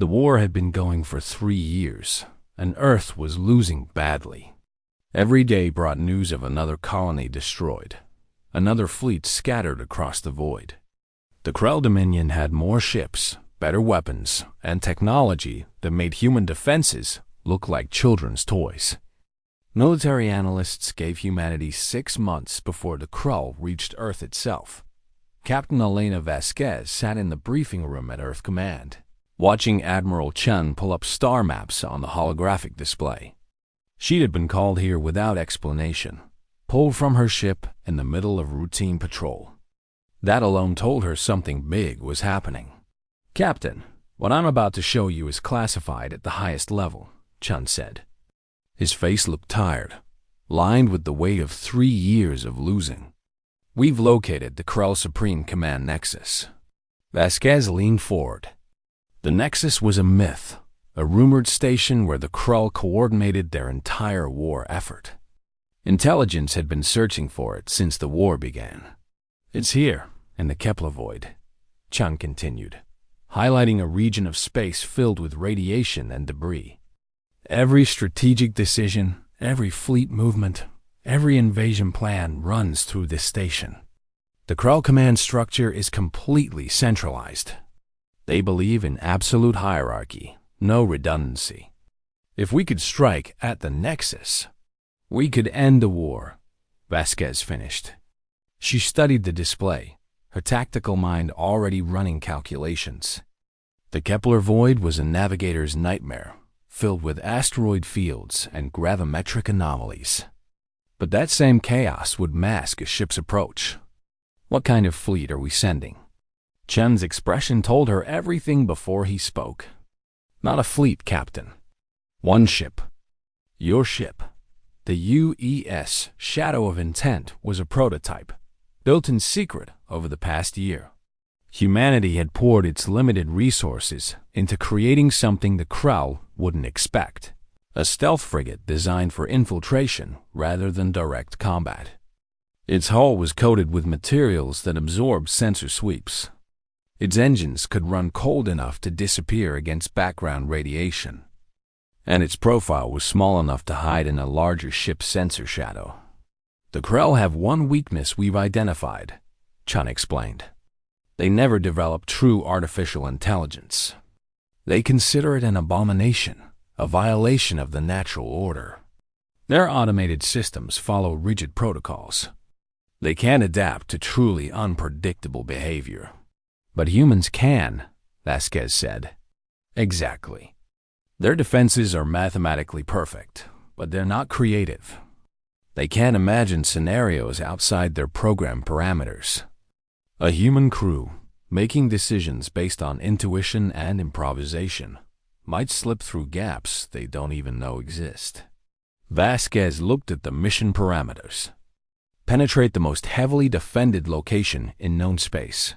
The war had been going for 3 years, and Earth was losing badly. Every day brought news of another colony destroyed, another fleet scattered across the void. The Krell Dominion had more ships, better weapons, and technology that made human defenses look like children's toys. Military analysts gave humanity 6 months before the Krell reached Earth itself. Captain Elena Vasquez sat in the briefing room at Earth Command, watching Admiral Chen pull up star maps on the holographic display. She had been called here without explanation, pulled from her ship in the middle of routine patrol. That alone told her something big was happening. "Captain, what I'm about to show you is classified at the highest level," Chen said. His face looked tired, lined with the weight of 3 years of losing. "We've located the Krell Supreme Command Nexus." Vasquez leaned forward. The Nexus was a myth, a rumored station where the Krell coordinated their entire war effort. Intelligence had been searching for it since the war began. "It's here, in the Kepler void," Chen continued, highlighting a region of space filled with radiation and debris. "Every strategic decision, every fleet movement, every invasion plan runs through this station. The Krell command structure is completely centralized. They believe in absolute hierarchy, no redundancy. If we could strike at the Nexus, we could end the war," Vasquez finished. She studied the display, her tactical mind already running calculations. The Kepler void was a navigator's nightmare, filled with asteroid fields and gravimetric anomalies. But that same chaos would mask a ship's approach. "What kind of fleet are we sending?" Chen's expression told her everything before he spoke. "Not a fleet, Captain. One ship. Your ship." The UES Shadow of Intent was a prototype, built in secret over the past year. Humanity had poured its limited resources into creating something the Krell wouldn't expect, a stealth frigate designed for infiltration rather than direct combat. Its hull was coated with materials that absorbed sensor sweeps. Its engines could run cold enough to disappear against background radiation, and its profile was small enough to hide in a larger ship's sensor shadow. "The Krell have one weakness we've identified," Chen explained. "They never develop true artificial intelligence. They consider it an abomination, a violation of the natural order. Their automated systems follow rigid protocols. They can't adapt to truly unpredictable behavior. But humans can," Vasquez said. "Exactly. Their defenses are mathematically perfect, but they're not creative. They can't imagine scenarios outside their program parameters. A human crew, making decisions based on intuition and improvisation, might slip through gaps they don't even know exist." Vasquez looked at the mission parameters. Penetrate the most heavily defended location in known space.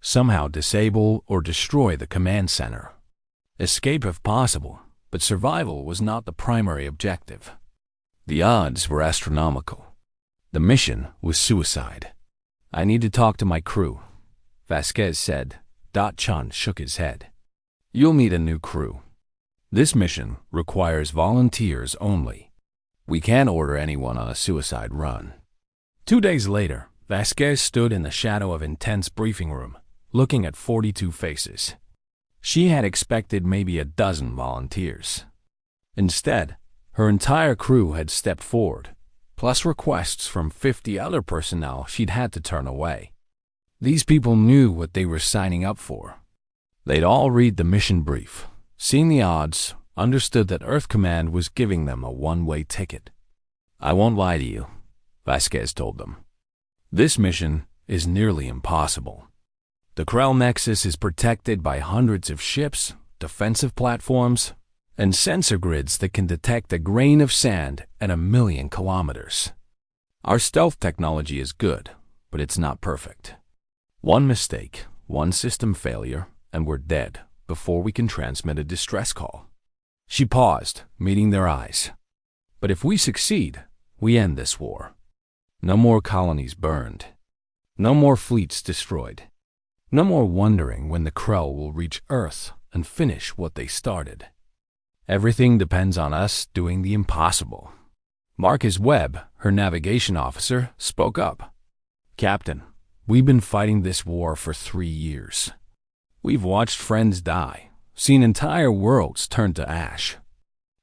Somehow disable or destroy the command center. Escape if possible, but survival was not the primary objective. The odds were astronomical. The mission was suicide. "I need to talk to my crew," Vasquez said. Chen shook his head. "You'll need a new crew. This mission requires volunteers only. We can't order anyone on a suicide run." 2 days later, Vasquez stood in the Shadow of Intent's briefing room, looking at 42 faces. She had expected maybe a dozen volunteers. Instead, her entire crew had stepped forward, plus requests from 50 other personnel she'd had to turn away. These people knew what they were signing up for. They'd all read the mission brief, seen the odds, understood that Earth Command was giving them a one-way ticket. "I won't lie to you," Vasquez told them. "This mission is nearly impossible. The Krell Nexus is protected by hundreds of ships, defensive platforms, and sensor grids that can detect a grain of sand at 1,000,000 kilometers. Our stealth technology is good, but it's not perfect. One mistake, one system failure, and we're dead before we can transmit a distress call." She paused, meeting their eyes. "But if we succeed, we end this war. No more colonies burned. No more fleets destroyed. No more wondering when the Krell will reach Earth and finish what they started. Everything depends on us doing the impossible. Marcus Webb, her navigation officer, spoke up. Captain, we've been fighting this war for 3 years. We've watched friends die, seen entire worlds turn to ash.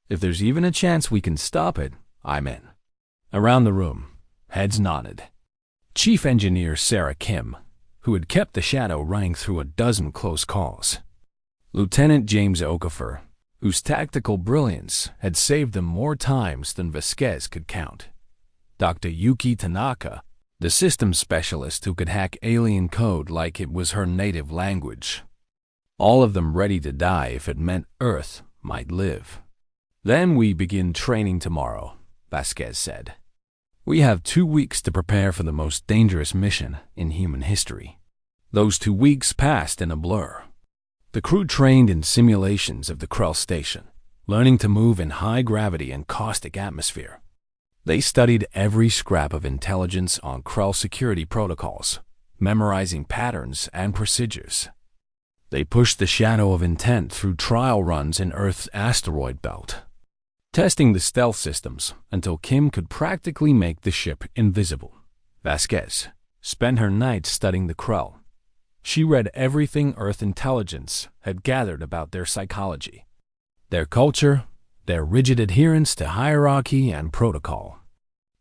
If there's even a chance we can stop it, I'm in. Around the room, heads nodded. Chief Engineer Sarah Kim, who had kept the shadow running through a dozen close calls. Lieutenant James Okafor, whose tactical brilliance had saved them more times than Vasquez could count. Dr. Yuki Tanaka, the systems specialist who could hack alien code like it was her native language. All of them ready to die if it meant Earth might live. Then we begin training tomorrow, Vasquez said. We have 2 weeks to prepare for the most dangerous mission in human history. Those 2 weeks passed in a blur. The crew trained in simulations of the Krell station, learning to move in high gravity and caustic atmosphere. They studied every scrap of intelligence on Krell security protocols, memorizing patterns and procedures. They pushed the shadow of intent through trial runs in Earth's asteroid belt, testing the stealth systems until Kim could practically make the ship invisible. Vasquez spent her nights studying the Krell. She read everything Earth intelligence had gathered about their psychology, their culture, their rigid adherence to hierarchy and protocol.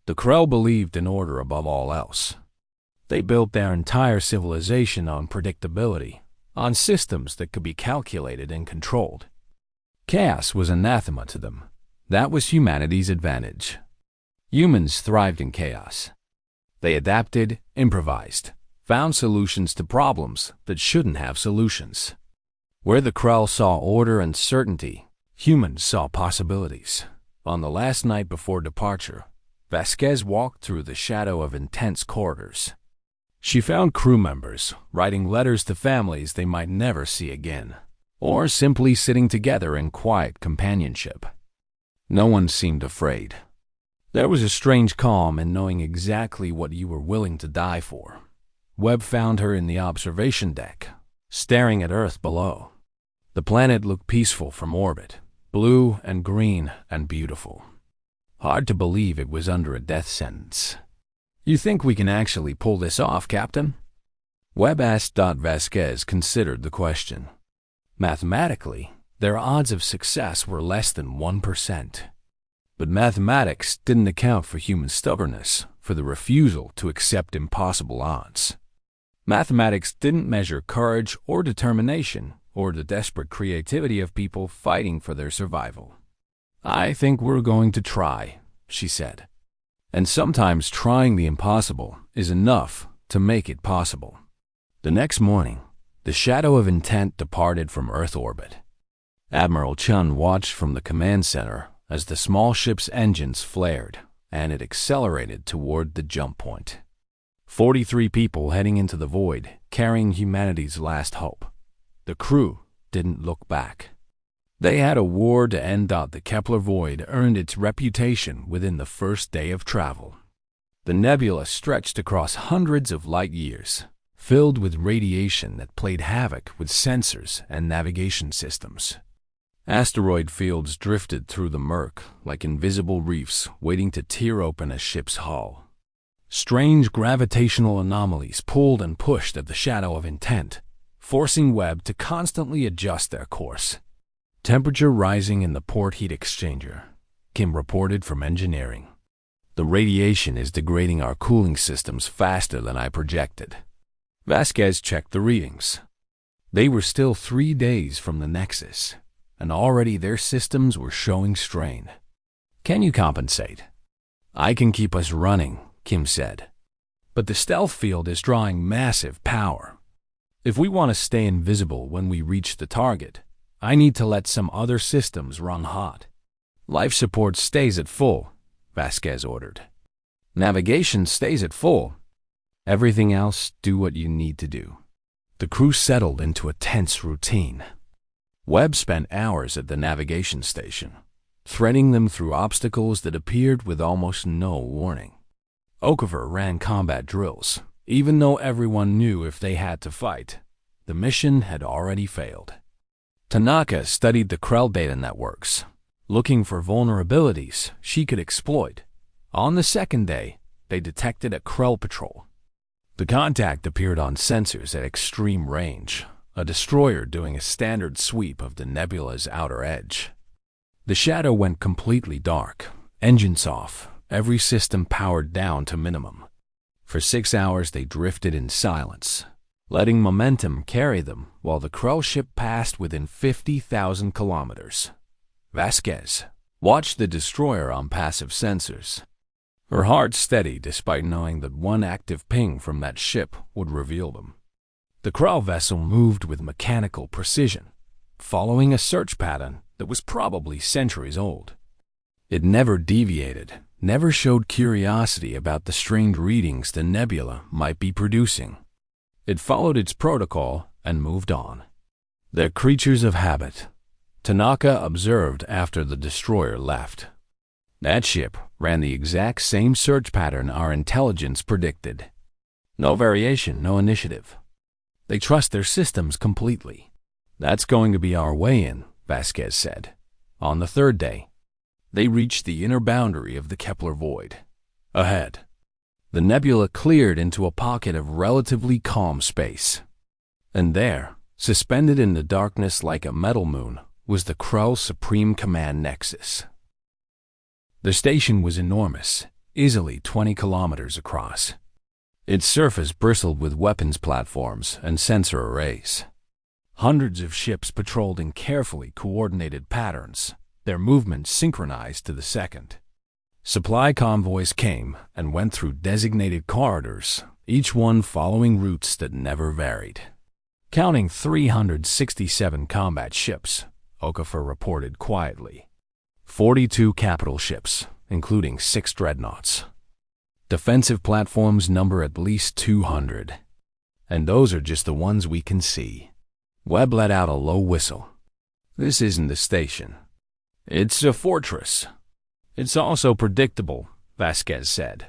The Krell believed in order above all else. They built their entire civilization on predictability, on systems that could be calculated and controlled. Chaos was anathema to them. That was humanity's advantage. Humans thrived in chaos. They adapted, improvised, found solutions to problems that shouldn't have solutions. Where the Krell saw order and certainty, humans saw possibilities. On the last night before departure, Vasquez walked through the shadow of intense corridors. She found crew members writing letters to families they might never see again, or simply sitting together in quiet companionship. No one seemed afraid. There was a strange calm in knowing exactly what you were willing to die for. Webb found her in the observation deck, staring at Earth below. The planet looked peaceful from orbit, blue and green and beautiful. Hard to believe it was under a death sentence. You think we can actually pull this off, Captain? Webb asked. Vasquez considered the question. Mathematically, their odds of success were less than 1%. But mathematics didn't account for human stubbornness, for the refusal to accept impossible odds. Mathematics didn't measure courage or determination or the desperate creativity of people fighting for their survival. I think we're going to try, she said. And sometimes trying the impossible is enough to make it possible. The next morning, the shadow of intent departed from Earth orbit. Admiral Chun watched from the command center as the small ship's engines flared and it accelerated toward the jump point. 43 people heading into the void, carrying humanity's last hope. The crew didn't look back. They had a war to end. The Kepler void earned its reputation within the first day of travel. The nebula stretched across hundreds of light years, filled with radiation that played havoc with sensors and navigation systems. Asteroid fields drifted through the murk like invisible reefs waiting to tear open a ship's hull. Strange gravitational anomalies pulled and pushed at the shadow of intent, forcing Webb to constantly adjust their course. Temperature rising in the port heat exchanger, Kim reported from engineering. The radiation is degrading our cooling systems faster than I projected. Vasquez checked the readings. They were still 3 days from the Nexus, and already their systems were showing strain. Can you compensate? I can keep us running, Kim said. But the stealth field is drawing massive power. If we want to stay invisible when we reach the target, I need to let some other systems run hot. Life support stays at full, Vasquez ordered. Navigation stays at full. Everything else, do what you need to do. The crew settled into a tense routine. Webb spent hours at the navigation station, threading them through obstacles that appeared with almost no warning. Okafor ran combat drills, even though everyone knew if they had to fight, the mission had already failed. Tanaka studied the Krell data networks, looking for vulnerabilities she could exploit. On the second day, they detected a Krell patrol. The contact appeared on sensors at extreme range, a destroyer doing a standard sweep of the nebula's outer edge. The shadow went completely dark, engines off, every system powered down to minimum. For 6 hours they drifted in silence, letting momentum carry them while the Krell ship passed within 50,000 kilometers. Vasquez watched the destroyer on passive sensors, her heart steady despite knowing that one active ping from that ship would reveal them. The Krell vessel moved with mechanical precision, following a search pattern that was probably centuries old. It never deviated, never showed curiosity about the strange readings the nebula might be producing. It followed its protocol and moved on. They're creatures of habit, Tanaka observed after the destroyer left. That ship ran the exact same search pattern our intelligence predicted. No variation, no initiative. They trust their systems completely. That's going to be our way in, Vasquez said. On the third day, they reached the inner boundary of the Kepler void. Ahead, the nebula cleared into a pocket of relatively calm space. And there, suspended in the darkness like a metal moon, was the Krell Supreme Command Nexus. The station was enormous, easily 20 kilometers across. Its surface bristled with weapons platforms and sensor arrays. Hundreds of ships patrolled in carefully coordinated patterns, their movements synchronized to the second. Supply convoys came and went through designated corridors, each one following routes that never varied. Counting 367 combat ships, Okafor reported quietly. 42 capital ships, including 6 dreadnoughts. Defensive platforms number at least 200. And those are just the ones we can see. Webb let out a low whistle. This isn't the station. It's a fortress. It's also predictable, Vasquez said.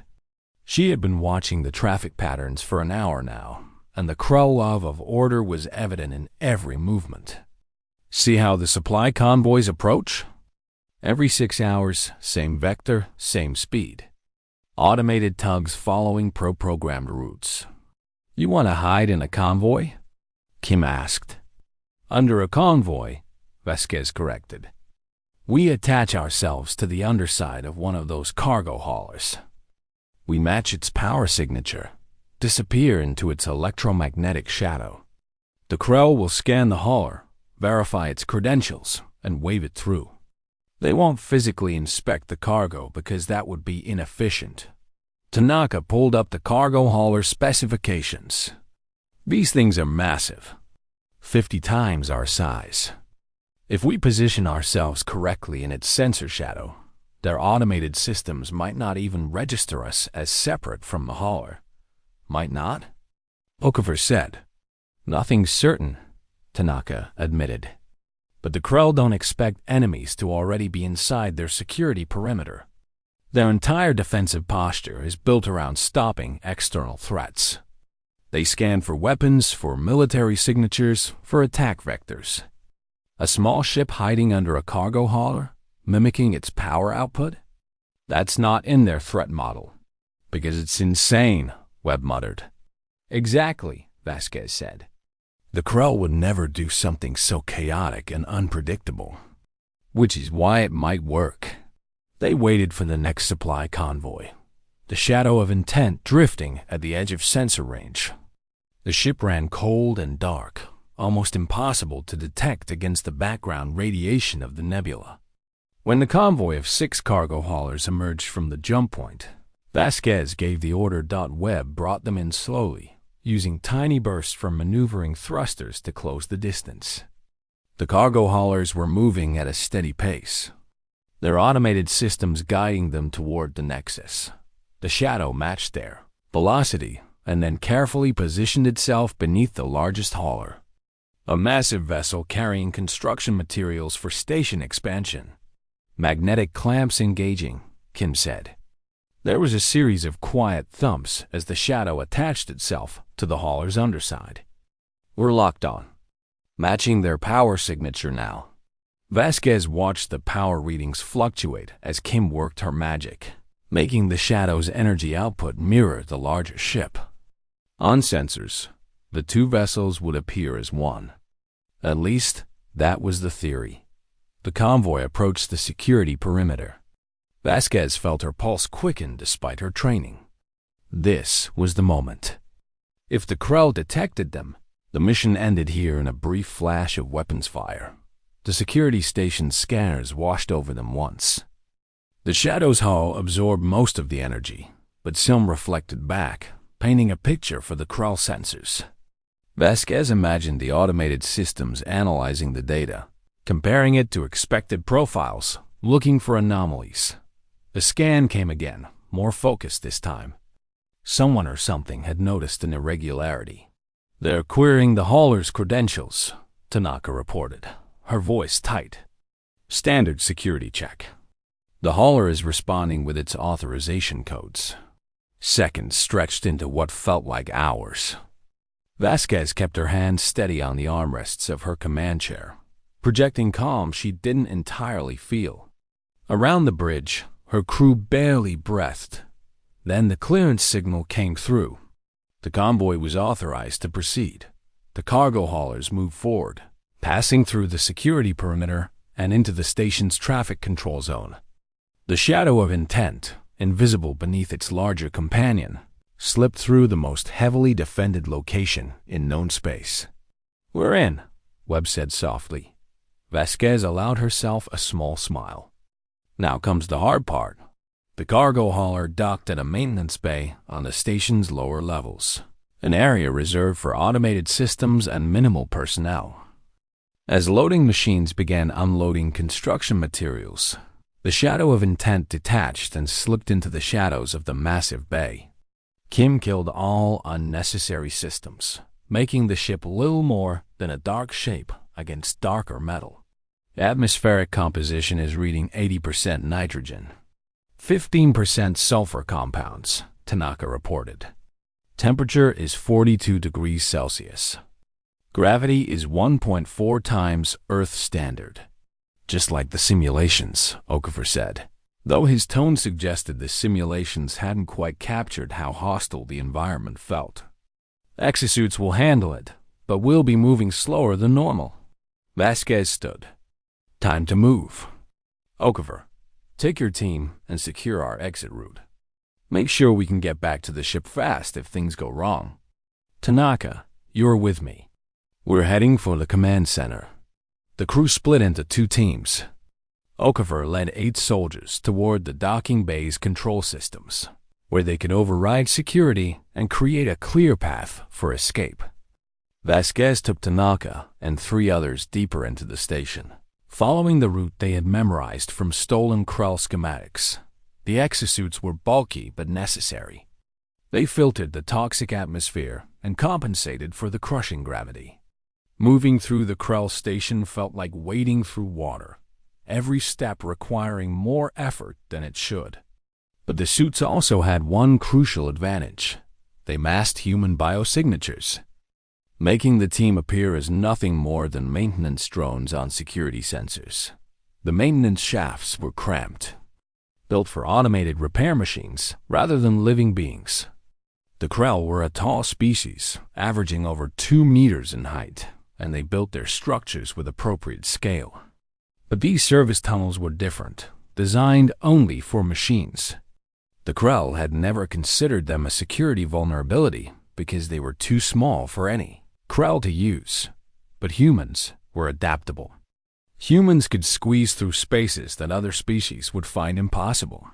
She had been watching the traffic patterns for an hour now, and the Krell love of order was evident in every movement. See how the supply convoys approach? Every 6 hours, same vector, same speed. Automated tugs following programmed routes. You want to hide in a convoy? Kim asked. Under a convoy, Vasquez corrected. We attach ourselves to the underside of one of those cargo haulers. We match its power signature, disappear into its electromagnetic shadow. The Krell will scan the hauler, verify its credentials, and wave it through. They won't physically inspect the cargo because that would be inefficient. Tanaka pulled up the cargo hauler specifications. These things are massive, 50 times our size. If we position ourselves correctly in its sensor shadow, their automated systems might not even register us as separate from the hauler. Might not? Okafor said. Nothing's certain, Tanaka admitted. But the Krell don't expect enemies to already be inside their security perimeter. Their entire defensive posture is built around stopping external threats. They scan for weapons, for military signatures, for attack vectors. A small ship hiding under a cargo hauler, mimicking its power output? That's not in their threat model. Because it's insane, Webb muttered. Exactly, Vasquez said. The Krell would never do something so chaotic and unpredictable. Which is why it might work. They waited for the next supply convoy, the shadow of intent drifting at the edge of sensor range. The ship ran cold and dark, almost impossible to detect against the background radiation of the nebula. When the convoy of 6 cargo haulers emerged from the jump point, Vasquez gave the order. Webb brought them in slowly, using tiny bursts from maneuvering thrusters to close the distance. The cargo haulers were moving at a steady pace, their automated systems guiding them toward the Nexus. The shadow matched their velocity and then carefully positioned itself beneath the largest hauler, a massive vessel carrying construction materials for station expansion. Magnetic clamps engaging, Kim said. There was a series of quiet thumps as the shadow attached itself to the hauler's underside. We're locked on. matching their power signature now. Vasquez watched the power readings fluctuate as Kim worked her magic, making the Shadow's energy output mirror the larger ship. On sensors, the two vessels would appear as one. At least, that was the theory. The convoy approached the security perimeter. Vasquez felt her pulse quicken despite her training. This was the moment. If the Krell detected them, the mission ended here in a brief flash of weapons fire. The security station's scanners washed over them once. The Shadow's hull absorbed most of the energy, but some reflected back, painting a picture for the Krell sensors. Vasquez imagined the automated systems analyzing the data, comparing it to expected profiles, looking for anomalies. The scan came again, more focused this time. Someone or something had noticed an irregularity. "They're querying the hauler's credentials," Tanaka reported, her voice tight. "Standard security check. The hauler is responding with its authorization codes." Seconds stretched into what felt like hours. Vasquez kept her hands steady on the armrests of her command chair, projecting calm she didn't entirely feel. Around the bridge, her crew barely breathed. Then the clearance signal came through. The convoy was authorized to proceed. The cargo haulers moved forward, passing through the security perimeter and into the station's traffic control zone. The shadow of intent, invisible beneath its larger companion, slipped through the most heavily defended location in known space. "We're in," Webb said softly. Vasquez allowed herself a small smile. "Now comes the hard part." The cargo hauler docked at a maintenance bay on the station's lower levels, an area reserved for automated systems and minimal personnel. As loading machines began unloading construction materials, the shadow of intent detached and slipped into the shadows of the massive bay. Kim killed all unnecessary systems, making the ship little more than a dark shape against darker metal. Atmospheric composition is reading 80% nitrogen, 15% sulfur compounds, Tanaka reported. Temperature is 42 degrees Celsius. Gravity is 1.4 times Earth standard. Just like the simulations, Okafor said, though his tone suggested the simulations hadn't quite captured how hostile the environment felt. "Exosuits will handle it, but we'll be moving slower than normal." Vasquez stood. "Time to move. Okafor, take your team and secure our exit route. Make sure we can get back to the ship fast if things go wrong. Tanaka, you're with me. We're heading for the command center." The crew split into two teams. Okafor led 8 soldiers toward the docking bay's control systems, where they could override security and create a clear path for escape. Vasquez took Tanaka and 3 others deeper into the station, following the route they had memorized from stolen Krell schematics. The exosuits were bulky but necessary. They filtered the toxic atmosphere and compensated for the crushing gravity. Moving through the Krell station felt like wading through water, every step requiring more effort than it should. But the suits also had one crucial advantage. They masked human biosignatures, making the team appear as nothing more than maintenance drones on security sensors. The maintenance shafts were cramped, built for automated repair machines rather than living beings. The Krell were a tall species, averaging over 2 meters in height, and they built their structures with appropriate scale. But these service tunnels were different, designed only for machines. The Krell had never considered them a security vulnerability because they were too small for any Krell to use. But humans were adaptable. Humans could squeeze through spaces that other species would find impossible.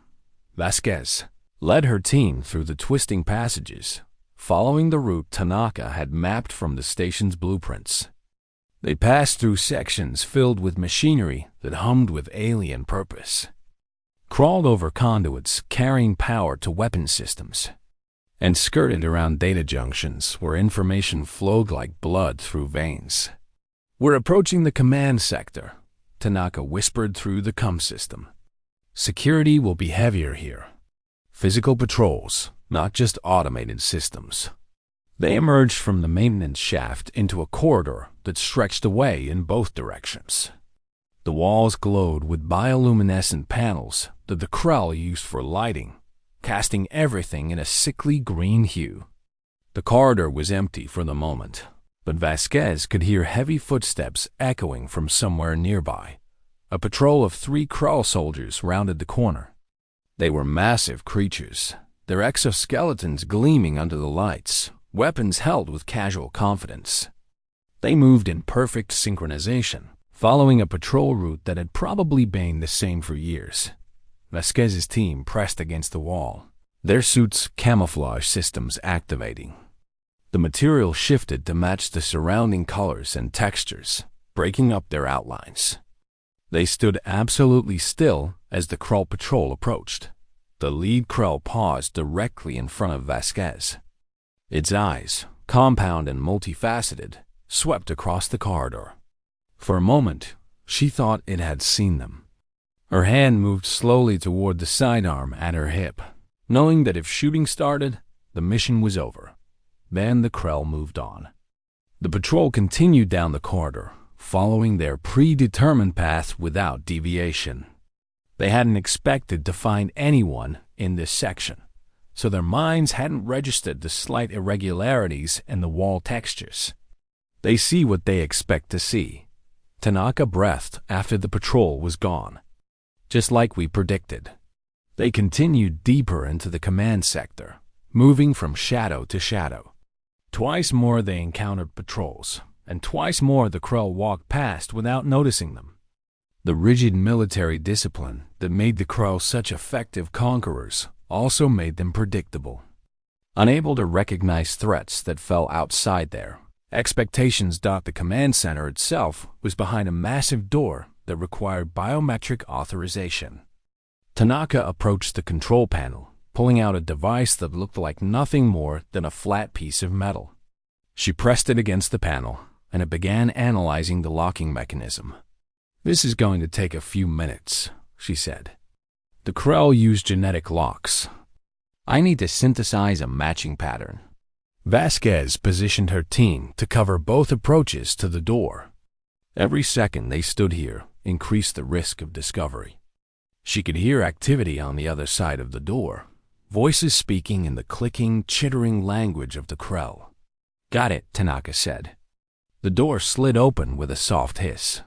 Vasquez led her team through the twisting passages, following the route Tanaka had mapped from the station's blueprints. They passed through sections filled with machinery that hummed with alien purpose, crawled over conduits carrying power to weapon systems, and skirted around data junctions where information flowed like blood through veins. "We're approaching the command sector," Tanaka whispered through the comm system. "Security will be heavier here. Physical patrols, not just automated systems." They emerged from the maintenance shaft into a corridor that stretched away in both directions. The walls glowed with bioluminescent panels that the Krell used for lighting, casting everything in a sickly green hue. The corridor was empty for the moment, but Vasquez could hear heavy footsteps echoing from somewhere nearby. A patrol of 3 Krell soldiers rounded the corner. They were massive creatures, their exoskeletons gleaming under the lights, weapons held with casual confidence. They moved in perfect synchronization, following a patrol route that had probably been the same for years. Vasquez's team pressed against the wall, their suits' camouflage systems activating. The material shifted to match the surrounding colors and textures, breaking up their outlines. They stood absolutely still as the Krell patrol approached. The lead Krell paused directly in front of Vasquez. Its eyes, compound and multifaceted, swept across the corridor. For a moment, she thought it had seen them. Her hand moved slowly toward the sidearm at her hip, knowing that if shooting started, the mission was over. Then the Krell moved on. The patrol continued down the corridor, following their predetermined path without deviation. They hadn't expected to find anyone in this section, so their minds hadn't registered the slight irregularities in the wall textures. They see what they expect to see. Tanaka breathed after the patrol was gone. Just like we predicted. They continued deeper into the command sector, moving from shadow to shadow. Twice more they encountered patrols, and twice more the Krell walked past without noticing them. The rigid military discipline that made the Krell such effective conquerors also made them predictable. Unable to recognize threats that fell outside their expectations. The command center itself was behind a massive door that required biometric authorization. Tanaka approached the control panel, pulling out a device that looked like nothing more than a flat piece of metal. She pressed it against the panel, and it began analyzing the locking mechanism. "This is going to take a few minutes," she said. "The Krell use genetic locks. I need to synthesize a matching pattern." Vasquez positioned her team to cover both approaches to the door. Every second they stood here increased the risk of discovery. She could hear activity on the other side of the door, voices speaking in the clicking, chittering language of the Krell. "Got it," Tanaka said. The door slid open with a soft hiss.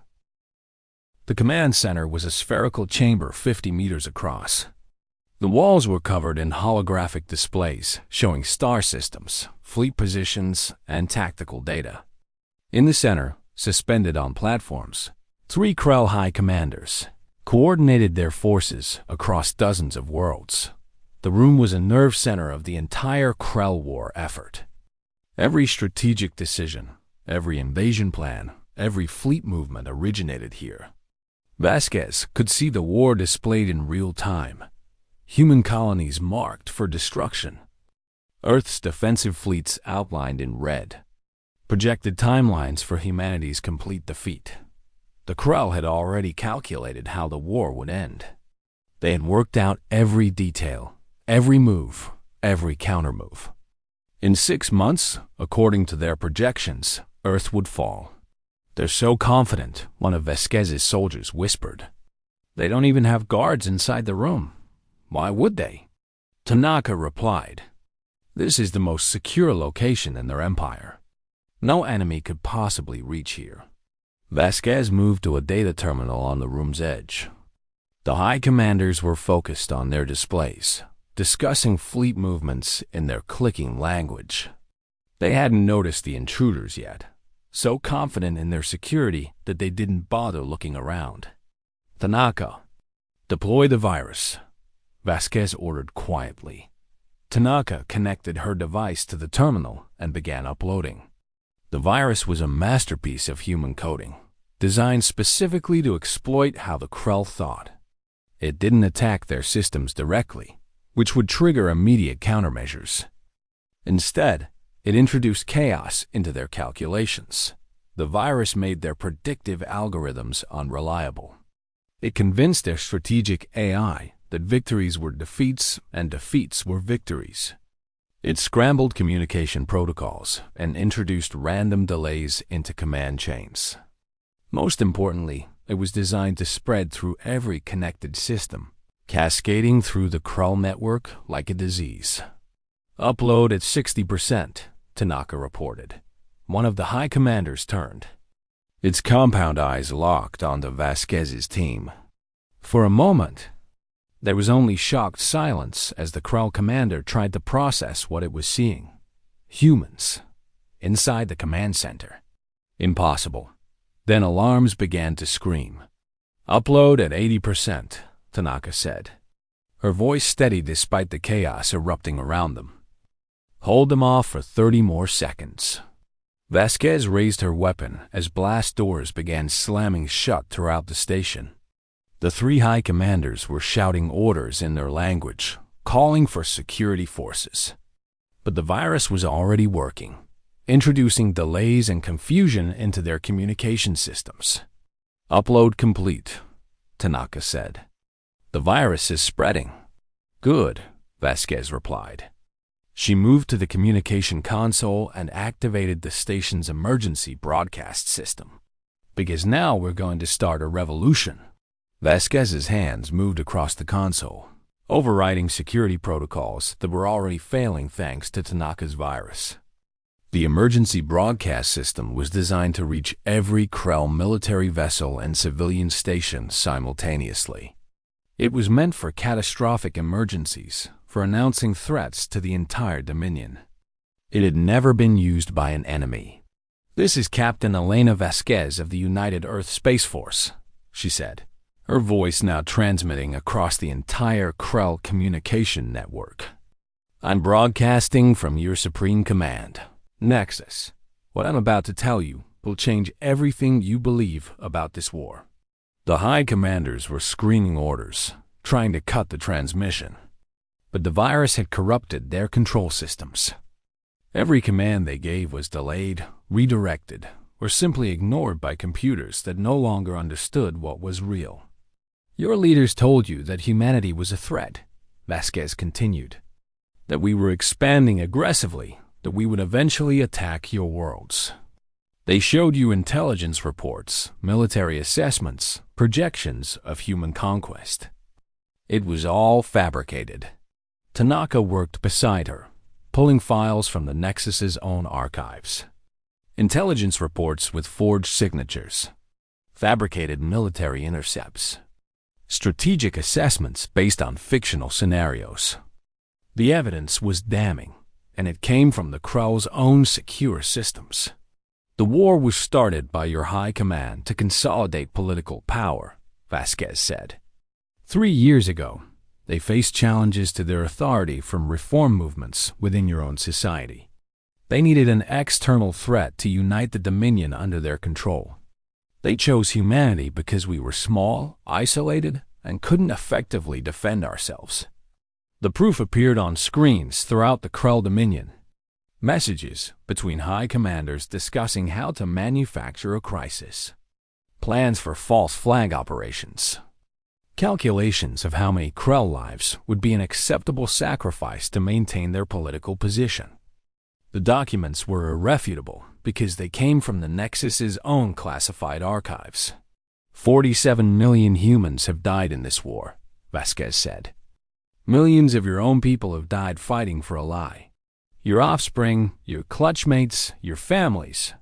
The command center was a spherical chamber 50 meters across. The walls were covered in holographic displays showing star systems, fleet positions, and tactical data. In the center, suspended on platforms, 3 Krell high commanders coordinated their forces across dozens of worlds. The room was a nerve center of the entire Krell War effort. Every strategic decision, every invasion plan, every fleet movement originated here. Vasquez could see the war displayed in real time. Human colonies marked for destruction. Earth's defensive fleets outlined in red. Projected timelines for humanity's complete defeat. The Krell had already calculated how the war would end. They had worked out every detail, every move, every countermove. In 6 months, according to their projections, Earth would fall. "They're so confident," one of Vasquez's soldiers whispered. "They don't even have guards inside the room. Why would they?" Tanaka replied, "This is the most secure location in their empire. No enemy could possibly reach here." Vasquez moved to a data terminal on the room's edge. The high commanders were focused on their displays, discussing fleet movements in their clicking language. They hadn't noticed the intruders yet, so confident in their security that they didn't bother looking around. "Tanaka, deploy the virus," Vasquez ordered quietly. Tanaka connected her device to the terminal and began uploading. The virus was a masterpiece of human coding, designed specifically to exploit how the Krell thought. It didn't attack their systems directly, which would trigger immediate countermeasures. Instead, it introduced chaos into their calculations. The virus made their predictive algorithms unreliable. It convinced their strategic AI that victories were defeats and defeats were victories. It scrambled communication protocols and introduced random delays into command chains. Most importantly, it was designed to spread through every connected system, cascading through the Krull network like a disease. "Upload at 60%, Tanaka reported. One of the high commanders turned. Its compound eyes locked onto Vasquez's team. For a moment, there was only shocked silence as the Krull commander tried to process what it was seeing. Humans. Inside the command center. Impossible. Then alarms began to scream. "Upload at 80%, Tanaka said. Her voice steady despite the chaos erupting around them. "Hold them off for 30 more seconds." Vasquez raised her weapon as blast doors began slamming shut throughout the station. The three high commanders were shouting orders in their language, calling for security forces. But the virus was already working, introducing delays and confusion into their communication systems. "Upload complete," Tanaka said. "The virus is spreading." "Good," Vasquez replied. She moved to the communication console and activated the station's emergency broadcast system. "Because now we're going to start a revolution." Vasquez's hands moved across the console, overriding security protocols that were already failing thanks to Tanaka's virus. The emergency broadcast system was designed to reach every Krell military vessel and civilian station simultaneously. It was meant for catastrophic emergencies, for announcing threats to the entire Dominion. It had never been used by an enemy. "This is Captain Elena Vasquez of the United Earth Space Force," she said, her voice now transmitting across the entire Krell communication network. "I'm broadcasting from your Supreme Command, Nexus. What I'm about to tell you will change everything you believe about this war." The high commanders were screaming orders, trying to cut the transmission. But the virus had corrupted their control systems. Every command they gave was delayed, redirected, or simply ignored by computers that no longer understood what was real. "Your leaders told you that humanity was a threat," Vasquez continued. "That we were expanding aggressively, that we would eventually attack your worlds. They showed you intelligence reports, military assessments, projections of human conquest. It was all fabricated." Tanaka worked beside her, pulling files from the Nexus's own archives. Intelligence reports with forged signatures, fabricated military intercepts, strategic assessments based on fictional scenarios. The evidence was damning, and it came from the Krell's own secure systems. "The war was started by your high command to consolidate political power," Vasquez said. 3 years ago, they faced challenges to their authority from reform movements within your own society. They needed an external threat to unite the Dominion under their control. They chose humanity because we were small, isolated, and couldn't effectively defend ourselves. The proof appeared on screens throughout the Krell Dominion. Messages between high commanders discussing how to manufacture a crisis. Plans for false flag operations. Calculations of how many Krell lives would be an acceptable sacrifice to maintain their political position. The documents were irrefutable because they came from the Nexus's own classified archives. 47 million humans have died in this war, Vasquez said. Millions of your own people have died fighting for a lie. Your offspring, your clutchmates, your families,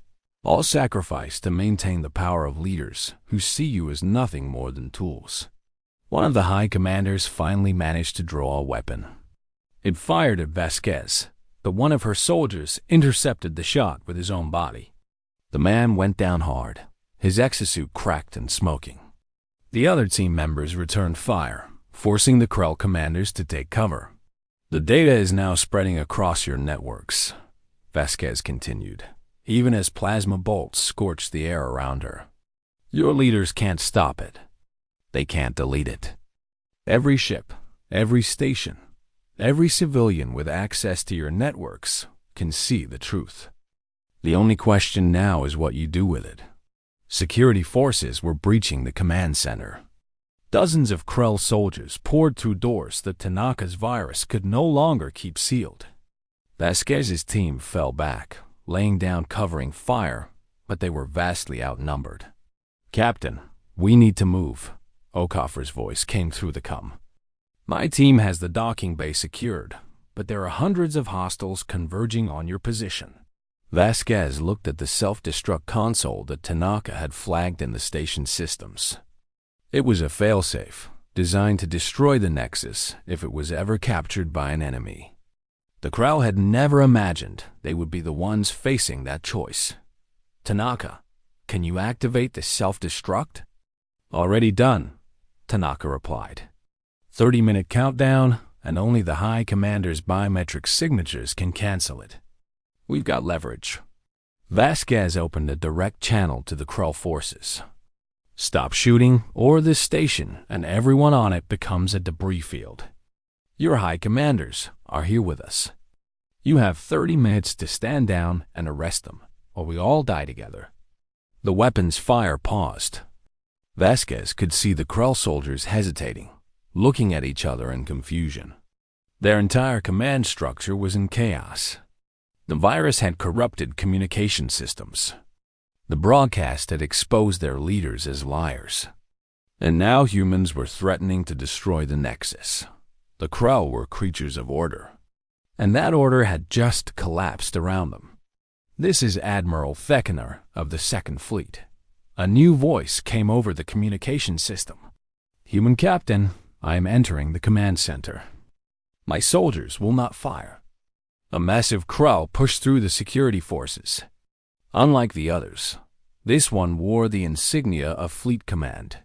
all sacrificed to maintain the power of leaders who see you as nothing more than tools. One of the high commanders finally managed to draw a weapon. It fired at Vasquez, but one of her soldiers intercepted the shot with his own body. The man went down hard, his exosuit cracked and smoking. The other team members returned fire, forcing the Krell commanders to take cover. "The data is now spreading across your networks," Vasquez continued, even as plasma bolts scorched the air around her. "Your leaders can't stop it. They can't delete it. Every ship, every station, every civilian with access to your networks can see the truth. The only question now is what you do with it." Security forces were breaching the command center. Dozens of Krell soldiers poured through doors that Tanaka's virus could no longer keep sealed. Vasquez's team fell back, laying down covering fire, but they were vastly outnumbered. "Captain, we need to move," Okoffer's voice came through the comm. "My team has the docking bay secured, but there are hundreds of hostiles converging on your position." Vasquez looked at the self-destruct console that Tanaka had flagged in the station systems. It was a failsafe, designed to destroy the Nexus if it was ever captured by an enemy. The Krell had never imagined they would be the ones facing that choice. "Tanaka, can you activate the self-destruct?" "Already done," Tanaka replied. 30-minute countdown, and only the High Commander's biometric signatures can cancel it. We've got leverage. Vasquez opened a direct channel to the Krell forces. "Stop shooting, or this station and everyone on it becomes a debris field. Your High Commanders are here with us. You have 30 minutes to stand down and arrest them, or we all die together." The weapons fire paused. Vasquez could see the Krell soldiers hesitating, looking at each other in confusion. Their entire command structure was in chaos. The virus had corrupted communication systems. The broadcast had exposed their leaders as liars. And now humans were threatening to destroy the Nexus. The Krell were creatures of order, and that order had just collapsed around them. "This is Admiral Thekkener of the Second Fleet." A new voice came over the communication system. "Human Captain, I am entering the command center. My soldiers will not fire." A massive Krell pushed through the security forces. Unlike the others, this one wore the insignia of Fleet Command.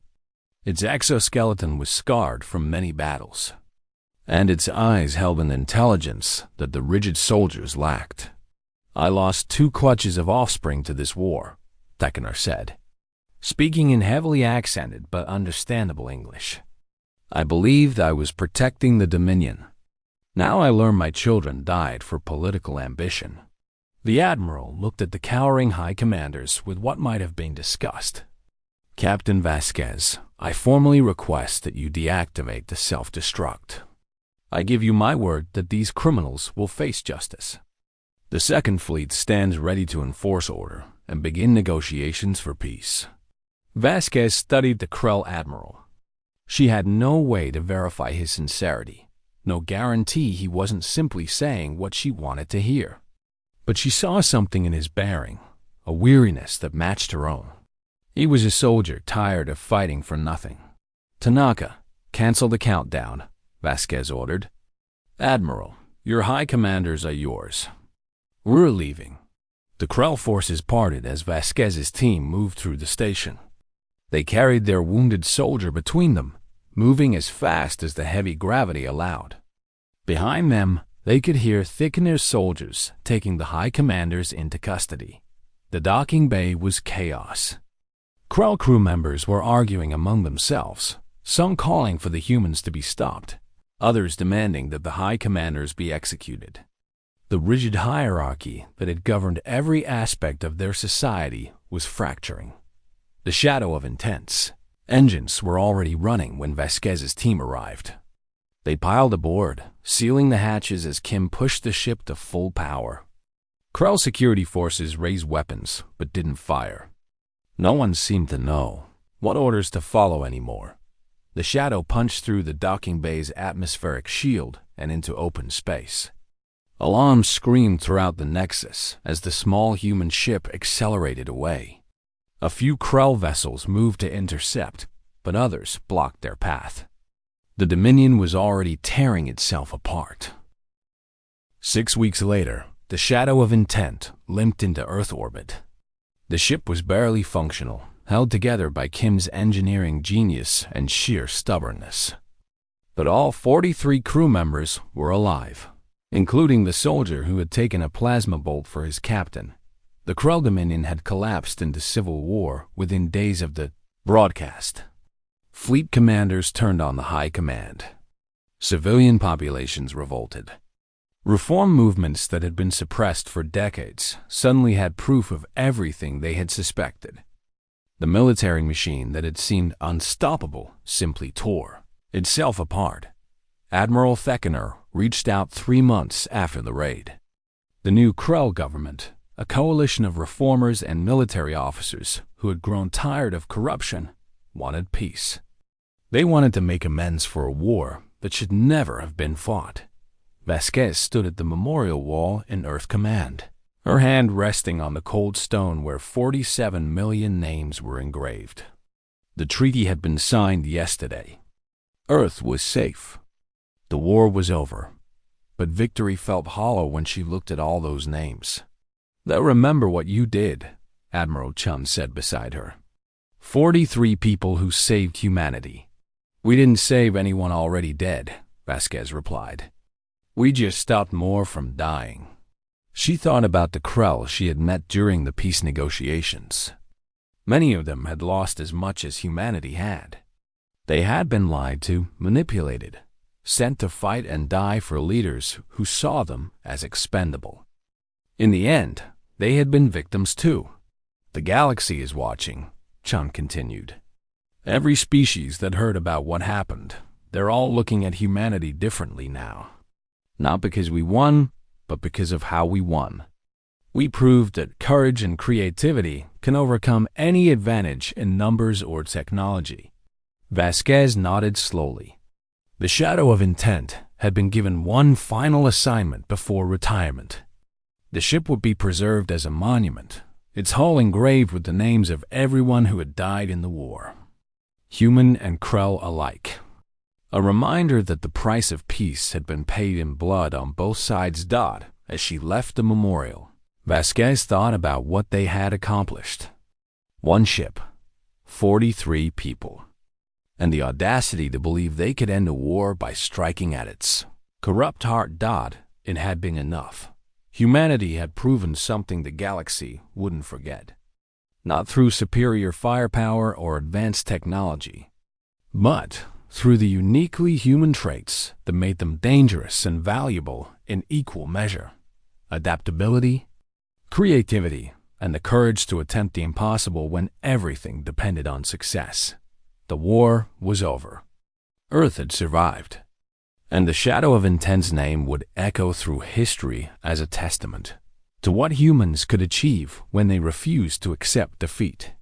Its exoskeleton was scarred from many battles, and its eyes held an intelligence that the rigid soldiers lacked. "I lost 2 clutches of offspring to this war," Thekkener said, speaking in heavily accented but understandable English. "I believed I was protecting the Dominion. Now I learn my children died for political ambition." The Admiral looked at the cowering High Commanders with what might have been disgust. "Captain Vasquez, I formally request that you deactivate the self-destruct. I give you my word that these criminals will face justice. The Second Fleet stands ready to enforce order and begin negotiations for peace." Vasquez studied the Krell Admiral. She had no way to verify his sincerity, no guarantee he wasn't simply saying what she wanted to hear. But she saw something in his bearing, a weariness that matched her own. He was a soldier tired of fighting for nothing. "Tanaka, cancel the countdown," Vasquez ordered. "Admiral, your High Commanders are yours. We're leaving." The Krell forces parted as Vasquez's team moved through the station. They carried their wounded soldier between them, moving as fast as the heavy gravity allowed. Behind them, they could hear Thekkener's soldiers taking the High Commanders into custody. The docking bay was chaos. Krell crew members were arguing among themselves, some calling for the humans to be stopped, others demanding that the High Commanders be executed. The rigid hierarchy that had governed every aspect of their society was fracturing. The shadow of intense. Engines were already running when Vasquez's team arrived. They piled aboard, sealing the hatches as Kim pushed the ship to full power. Krell security forces raised weapons, but didn't fire. No one seemed to know what orders to follow anymore. The shadow punched through the docking bay's atmospheric shield and into open space. Alarms screamed throughout the Nexus as the small human ship accelerated away. A few Krell vessels moved to intercept, but others blocked their path. The Dominion was already tearing itself apart. 6 weeks later, the Shadow of Intent limped into Earth orbit. The ship was barely functional, held together by Kim's engineering genius and sheer stubbornness. But all 43 crew members were alive, including the soldier who had taken a plasma bolt for his captain. The Krell Dominion had collapsed into civil war within days of the broadcast. Fleet commanders turned on the High Command. Civilian populations revolted. Reform movements that had been suppressed for decades suddenly had proof of everything they had suspected. The military machine that had seemed unstoppable simply tore itself apart. Admiral Thekkener reached out 3 months after the raid. The new Krell government, a coalition of reformers and military officers who had grown tired of corruption, wanted peace. They wanted to make amends for a war that should never have been fought. Vasquez stood at the memorial wall in Earth Command, her hand resting on the cold stone where 47 million names were engraved. The treaty had been signed yesterday. Earth was safe. The war was over. But victory felt hollow when she looked at all those names. "They'll remember what you did," Admiral Chun said beside her. 43 people who saved humanity. "We didn't save anyone already dead," Vasquez replied. "We just stopped more from dying." She thought about the Krell she had met during the peace negotiations. Many of them had lost as much as humanity had. They had been lied to, manipulated, sent to fight and die for leaders who saw them as expendable. In the end, they had been victims too. "The galaxy is watching," Chun continued. "Every species that heard about what happened, they're all looking at humanity differently now. Not because we won, but because of how we won. We proved that courage and creativity can overcome any advantage in numbers or technology." Vasquez nodded slowly. The Shadow of Intent had been given one final assignment before retirement. The ship would be preserved as a monument, its hull engraved with the names of everyone who had died in the war, human and Krell alike. A reminder that the price of peace had been paid in blood on both sides. As she left the memorial, Vasquez thought about what they had accomplished. One ship, 43 people, and the audacity to believe they could end a war by striking at its corrupt heart. It had been enough. Humanity had proven something the galaxy wouldn't forget. Not through superior firepower or advanced technology, but through the uniquely human traits that made them dangerous and valuable in equal measure: adaptability, creativity, and the courage to attempt the impossible when everything depended on success. The war was over. Earth had survived, and the Shadow of Intent's name would echo through history as a testament to what humans could achieve when they refused to accept defeat.